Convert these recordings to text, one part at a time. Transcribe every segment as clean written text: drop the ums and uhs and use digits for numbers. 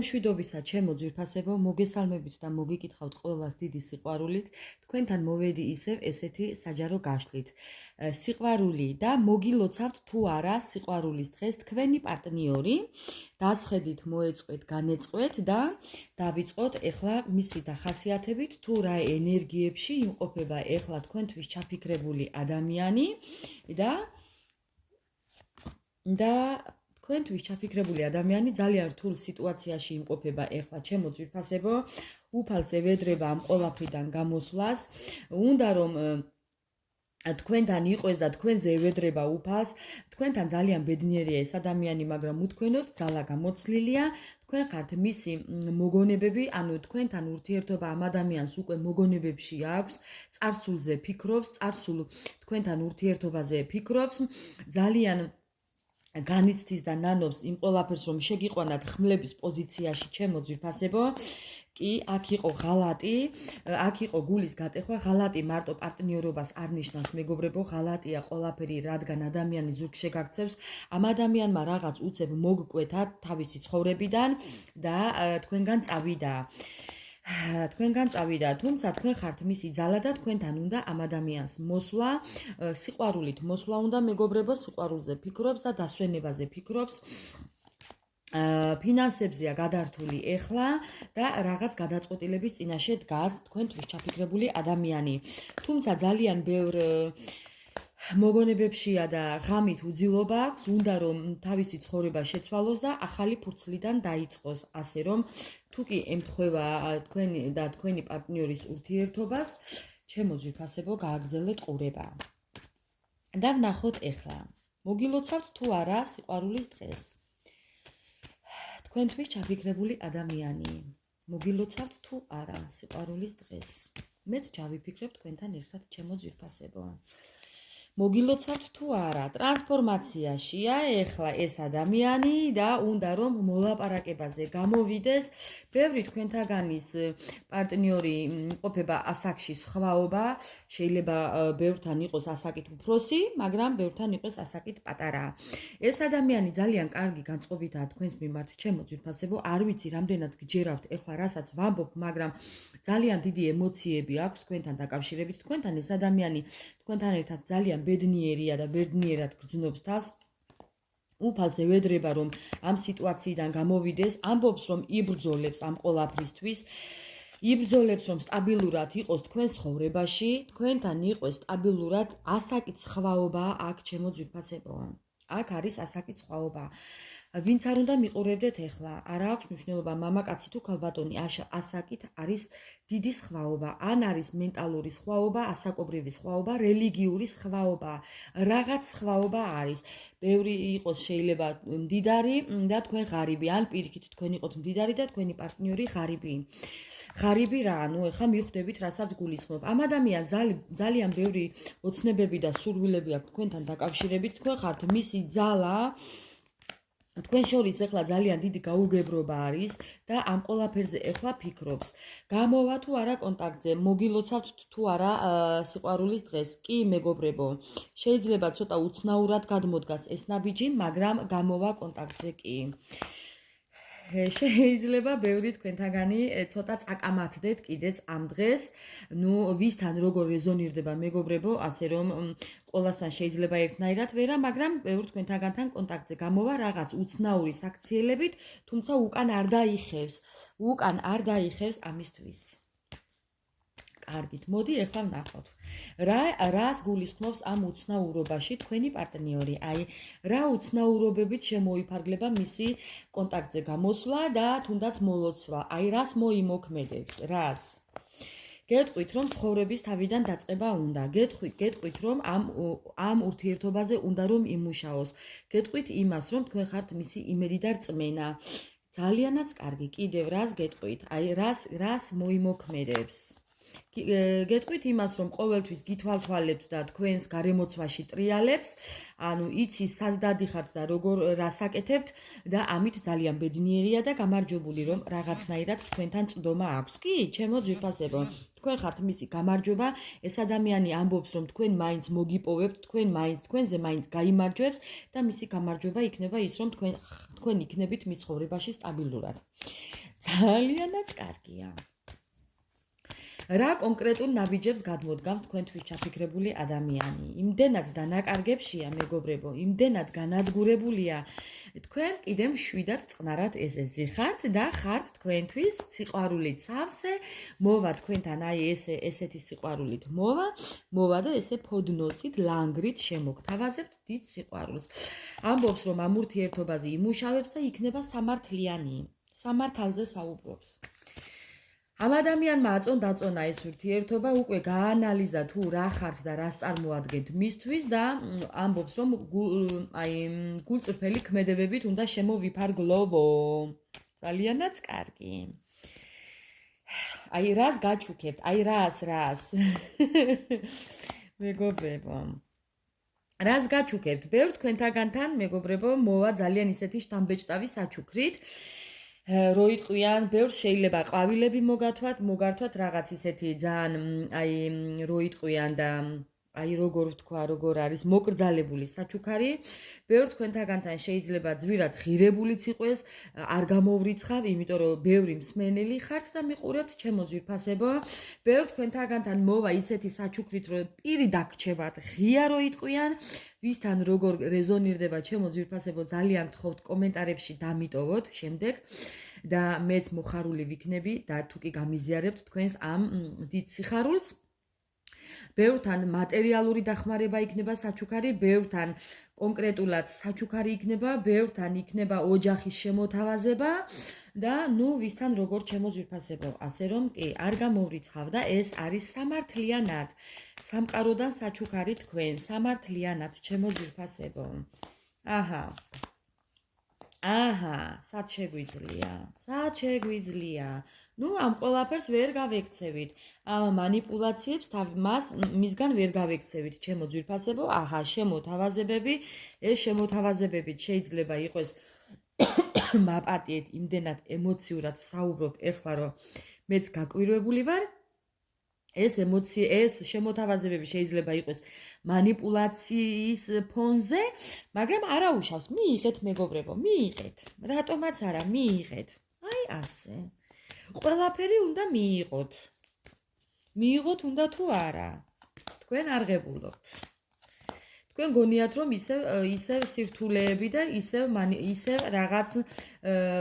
მშვიდობისა, ჩემო ძვირფასებო, მოგესალმებით და მოგიკითხავთ ყველას დიდი სიყვარულით. თქვენთან მოვედი ისევ ესეთი საჯარო გაშლით. სიყვარული და მოგილოცავთ თუ არა სიყვარულის დღეს თქვენი პარტნიორი. დასხედით, მოეწყვეთ, განეწყვეთ და დავიწყოთ ეხლა მისი დახასიათებით, თუ რა ენერგიებში იმყოფება ეხლა თქვენთვის ჩაფიქრებული ადამიანი და თქვენთვის ჩაფიქრებული ადამიანი ძალიან რთულ სიტუაციაში იმყოფება ეხლა, ჩემო ძვირფასებო, უფალს ევედრება ამ ყველაფრიდან გამოსვლას, უნდა რომ თქვენთან იყოს და თქვენზე ევედრება უფალს, თქვენთან ძალიან ბედნიერია ეს ადამიანი, მაგრამ უთქვენოთ, ძალა გამოცლილია, თქვენ ხართ მისი მოგონებები, ანუ თქვენთან ურთიერთობა ამ ადამიანს უკვე მოგონებებში აქვს, წარსულზე ფიქრობს, წარსულ თქვენთან ურთიერთობაზე ფიქრობს, ძალიან განიცდის და ნანობს იმ ყველაფერს, რომ შეგიყვანათ ხმლების პოზიციაში, ჩემო ძვირფასებო. კი, აქ იყო ღალატი, აქ იყო გულის გატეხვა, ღალატი მარტო პარტნიორობას არ ნიშნავს, მეგობრებო, ღალატია ყველაფერი, რადგან ადამიანი ზურგს შეგაქცევს, ამ ადამიანმა რაღაც უცებ მოგკვეთა თავისი ცხოვრებიდან და თქვენგან წავიდა, თუმცა თქვენ ხართ მისი ძალა და თქვენთან უნდა ამ ადამიანს მოსვლა, სიყვარულით მოსვლა უნდა, მეგობრებო, სიყვარულზე ფიქრობს და დასვენებაზე ფიქრობს. ფინანსებზეა გადართული ეხლა და რაღაც გადაწყვეტილების წინაშე დგას თქვენთვის ჩაფიქრებული ადამიანი. თუმცა ძალიან ბევრ მოგონებებშია და ღამით უძილობა აქვს, უნდა რომ თავისი ცხოვრება შეცვალოს და ახალი ფურცლიდან დაიწყოს, ასე რომ თუ კი ემთხვევა თქვენი და თქვენი პარტნიორის ურთიერთობას, ჩემო ძვირფასებო, გააგრძელეთ ყურება. და ვნახოთ ეხლა, მოგილოცავთ თუ არა სიყვარულის დღეს. თქვენთვის ჩაფიქრებული ადამიანი. მოგილოცავთ თუ არა სიყვარულის დღეს. მეც ჩავიფიქრებ თქვენთან ერთად, ჩემო ძვირფასებო. მოგილოცავთ თუ არა, ტრანსფორმაციაშია ეხლა ეს ადამიანი და უნდა რომ მოლაპარაკებაზე გამოვიდეს. ბევრი თქვენთაგანის პარტნიორი იმყოფება ასაკში სხვაობა, შეიძლება ბევრთან იყოს ასაკით უფროსი, მაგრამ ბევრთან იყოს ასაკით პატარა. ეს ადამიანი ძალიან კარგი განწყობითაა თქვენს მიმართ, ჩემო ძვირფასებო, არ ვიცი რამდენად გჯერავთ ეხლა რასაც ვამბობ, მაგრამ ძალიან დიდი ემოციები აქვს თქვენთან დაკავშირებით. თქვენთან ეს ადამიანი თქვენთან ერთად ძალიან ბედნიერია და ბედნიერად გრძნობს თავს. უფალს ევედრება რომ ამ სიტუაციიდან გამოვიდეს, ამბობს რომ იბრძოლებს ამ ყველაფრისთვის, იბრძოლებს რომ სტაბილურად იყოს თქვენ ცხოვრებაში, თქვენთან იყოს სტაბილურად, ასაკით სხვაობა აქ, ჩემო ძვირფასებო. აქ არის ასაკით სხვაობა. ვინც არ უნდა მიყურებდეთ ეხლა, არ აქვს მნიშვნელობა მამაკაცი თუ ქალბატონი, ასაკით არის დიდი სხვაობა, ან არის მენტალური სხვაობა, ასაკობრივი სხვაობა, რელიგიური სხვაობა, რაღაც სხვაობა არის. ბევრი იყოს შეიძლება მდიდარი და თქვენ ღარიბი, ან პირიქით თქვენ იყოთ მდიდარი და თქვენი პარტნიორი ღარიბი. ღარიბი რა, ანუ ეხლა მიხვდებით, რასაც გულისხმობ. ამ ადამიანს ძალიან ბევრი ოცნებები და სურვილები აქვს თქვენთან დაკავშირებით, თქვენ ხართ მისი ძალა. თქვენ შორის ეხლა ძალიან დიდი გაუგებრობა არის და ამ ყველაფერზე ეხლა ფიქრობს. გამოვა თუ არა კონტაქტზე, მოგილოცავთ თუ არა სიყვარულის დღეს. კი, მეგობრებო, შეიძლება ცოტა უცნაურად გადმოდგას ეს ნაბიჯი, მაგრამ გამოვა კონტაქტზე კი. შეიძლება ბევრი თქვენთაგანი ცოტა წაკამათდეთ კიდეც ამ დღეს, ვისთან როგორ რეზონირდება მეგობრებო, ასე რომ ყველასთან შეიძლება ერთნაირად ვერა, მაგრამ ბევრ თქვენთაგანთან კონტაქტზე გამოვა რაღაც უცნაური საქციელებით, თუმცა უკან არ დაიხევს ამისთვის. კარგით, მოდი ეხლა ვნახოთ. რას გულისხმობს ამ უცნაურობაში თქვენი პარტნიორი? აი, რა უცნაურობებით შემოიფარგლება მისი კონტაქტზე გამოსვლა და თუნდაც მოლოცვა? აი, რას მოიმოქმედებს? რას? გეტყვით, რომ ცხოვრების თავიდან დაწყება უნდა. გეტყვით, რომ ამ ურთიერთობაზე უნდა რომ იმუშაოს. გეტყვით იმას, რომ თქვენ ხართ მისი იმედი და რწმენა. ძალიანაც კარგი. კიდევ რას გეტყვით? აი, რას მოიმოქმედებს? გეტყვით იმას, რომ ყოველთვის გითვალთვალებთ და თქვენს გარემოცვაში ტრიალებს, ანუ იცის სად დადიხართ და როგორ რასაკეთებთ და ამით ძალიან ბედნიერია და გამარჯვებული, რომ რაღაცნაირად თქვენთან წვდომა აქვს. კი, ჩემო ძვირფასებო, თქვენ ხართ მისი გამარჯვება, ეს ადამიანი ამბობს, რომ თქვენ მაინც მოგიპოვებთ, თქვენ მაინც თქვენზე მაინც გაიმარჯვებს და მისი გამარჯვება იქნება ის, რომ თქვენ იქნებით მის ცხოვრებაში სტაბილურად. ძალიანაც კარგია. რა კონკრეტულ ნაბიჯებს გადმოდგამთ თქვენთვის ჩაფიქრებული ადამიანი? იმდენად დანაკარგებშია, მეგობრებო, იმდენად განადგურებულია. თქვენ კიდევ მშვიდად წყნარად ეზეზე ხართ და ხართ თქვენთვის სიყვარულით სავსე, მოვა თქვენთან აი ესეთი სიყვარულით მოვა და ესე ფოდნოსით, ლანგრით შემოგთავაზებთ დიდ სიყვარულს. ამბობს, რომ ამ ურთიერთობაზე იმუშავებს და იქნება სამართლიანი. სამართალზე საუბრობს. ამ ადამიანმა აწონ-დაწონა ეს ურთიერთობა, უკვე გაანალიზა თუ რა ხართ და რას წარმოადგენთ მისთვის და ამბობს, რომ გულწრფელი ქმედებებით უნდა შემოვიფარგლოვო. ძალიანაც კარგი. აი რას გაჩუქებთ? აი რას? მეგობრებო. რას გაჩუქებთ? ბევრ თქვენთაგანთან, მეგობრებო, მოვა ძალიან ისეთი შთამბეჭდავი საჩუქრით. რო იტყვიან, ბევრს შეიძლება ყვავილები მოგართვათ რაღაც ისეთი ძალიან რო იტყვიან და როგორ ვთქვა, როგორ არის მოკრძალებული საჩუქარი. ბევრ თქვენთაგანთან შეიძლება ძვირად ღირებულიც იყოს, არ გამოვრიცხავ, იმიტომ რომ ბევრი მსმენელი ხართ და მიყურებთ ჩემო ძვირფასებო. ბევრ თქვენთაგანთან მოვა ისეთი საჩუქრით, რომ პირი დაგრჩებათ, ღია რო იტყვიან, ვისთან როგორ რეზონირდება ჩემო ძვირფასებო, ძალიან გთხოვთ კომენტარებში დამიტოვოთ შემდეგ და მეც მოხარული ვიქნები და თუ კი გამიზიარებთ თქვენს ამ დიდ სიხარულს. ბევრთან მატერიალური დახმარება იქნება საჩუქარი, ბევრთან კონკრეტულად საჩუქარი იქნება, ბევრთან იქნება ოჯახის შემოთავაზება და ვისთან როგორ ჩემო ძვირფასებო, ასე რომ კი არ გამოვრიცხავ და ეს არის სამართლიანად. სამყაროდან საჩუქარი თქვენ, სამართლიანად ჩემო ძვირფასებო. სად შეგვიძლია? ამ ყველაფერს ვერ გავექცევით. ამ მანიპულაციებს მისგან ვერ გავექცევით, ჩემო ძვირფასებო. შემოთავაზებები. ეს შემოთავაზებები შეიძლება იყოს მაპატიეთ, იმდენად ემოციურად ვსაუბრობ ეხლა, რომ მეც გაკვირვებული ვარ. ეს შემოთავაზებები შეიძლება იყოს მანიპულაციის ფონზე, მაგრამ არა უშავს. მიიღეთ, მეგობრებო, მიიღეთ. რატომაც არა, მიიღეთ. აი ასე. ყველაფერი უნდა მიიღოთ. მიიღოთ უნდა თუ არა. თქვენ არღებულობთ. თქვენ გონიათ, რომ ისევ სირთულეები და ისევ რაღაც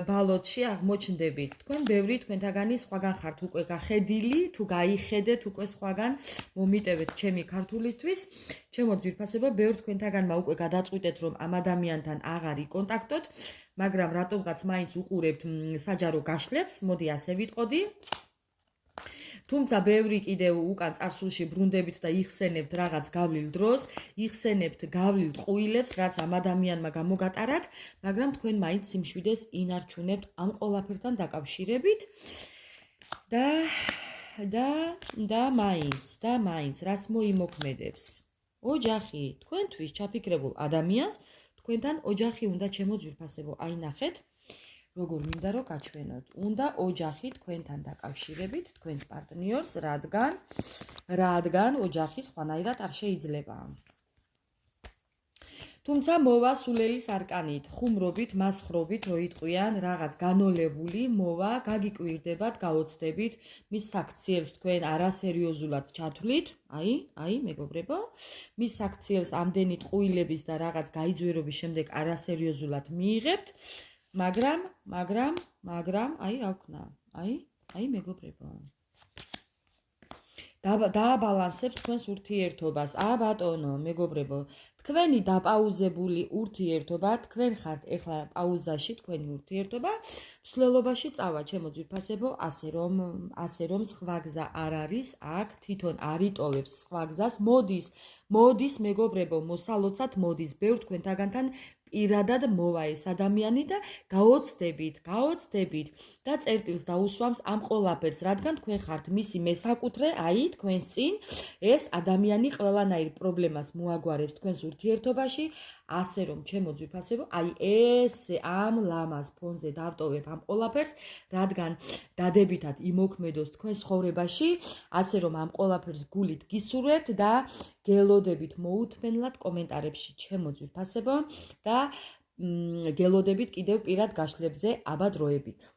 ბალოტში აღმოჩნდებით. თქვენ ბევრი თქვენთაგანი სხვაგან ხართ უკვე გახედილი, თუ გაიხედეთ უკვე სხვაგან მომიტევეთ ჩემი ქართულისთვის. ჩემო ძვირფასებო, ბევრ თქვენთაგანმა უკვე გადაწყვიტეთ, რომ ამ ადამიანთან აღარ იკონტაქტოთ, მაგრამ რატომღაც მაინც უყურებთ საჯარო გაშლებს, მოდი ასე ვიტყოდი. თუმცა ბევრი კიდევ უკან წარსულში ბრუნდებით და იხსენებთ რაღაც გავლილ დროს, იხსენებთ გავლილ ტყუილებს, რაც ამ ადამიანმა გამოგატარათ, მაგრამ თქვენ მაინც სიმშვიდეს ინარჩუნებთ ამ ყველაფერთან დაკავშირებით და მაინც რას მოიმოქმედებს? ოჯახი, თქვენთვის ჩაფიქრებულ ადამიანს, თქვენთან ოჯახი უნდა ჩემო ძვირფასებო, აი ნახეთ. როგორ მინდა რომ გაჩვენოთ. უნდა ოჯახი თქვენთან დაკავშირებით, თქვენს პარტნიორს, რადგან ოჯახი სხვანაირად არ შეიძლება. თუმცა მოვა სულელის არკანით, ხუმრობით, მასხრობით, რო იტყვიან, რაღაც განოლებული, მოვა, გაგიკვირდებათ, გაოცდებით, მის საქციელს თქვენ არასერიოზულად ჩათვლით, აი, მეგობრებო, მის საქციელს ამდენი ტყუილების და რაღაც გაიძვირობის შემდეგ არასერიოზულად მიიღებთ. მაგრამ, აი რა ვქნა, აი მეგობრებო. დააბალანსებს თქვენს ურთიერთობას. ბატონო, მეგობრებო, თქვენი დაპაუზებული ურთიერთობა, თქვენ ხართ ეხლა პაუზაში, თქვენი ურთიერთობა, მსვლელობაში წავა, ჩემო ძვირფასებო, ასე რომ სხვა გზა არ არის, აქ თვითონ არ იტოვებს სხვა გზას, მოდის მეგობრებო, მოსალოცად მოდის, ბევრ თქვენთაგანთან პირადად მოვა ეს ადამიანი და გაოცდებით და წერტილს დაუსვამს ამ ყველაფერს, რადგან თქვენ ხართ მისი მესაკუთრე, აი თქვენს წინ ეს ადამიანი ყველანაირ პრობლემას მოაგვარებს თქვენს ურთიერთობაში, ასე რომ ჩემო ძვირფასებო, აი ესე ამ ლამაზ ფონზე დავტოვებ ამ ყველაფერს, რადგან დადებითად იმოქმედოს თქვენ ცხოვრებაში, ასე რომ ამ ყველაფერს გულით გისურვებთ და გელოდებით მოუთმენლად კომენტარებში ჩემო ძვირფასებო და გელოდებით კიდევ პირად გაშლებზე აბა დროებით.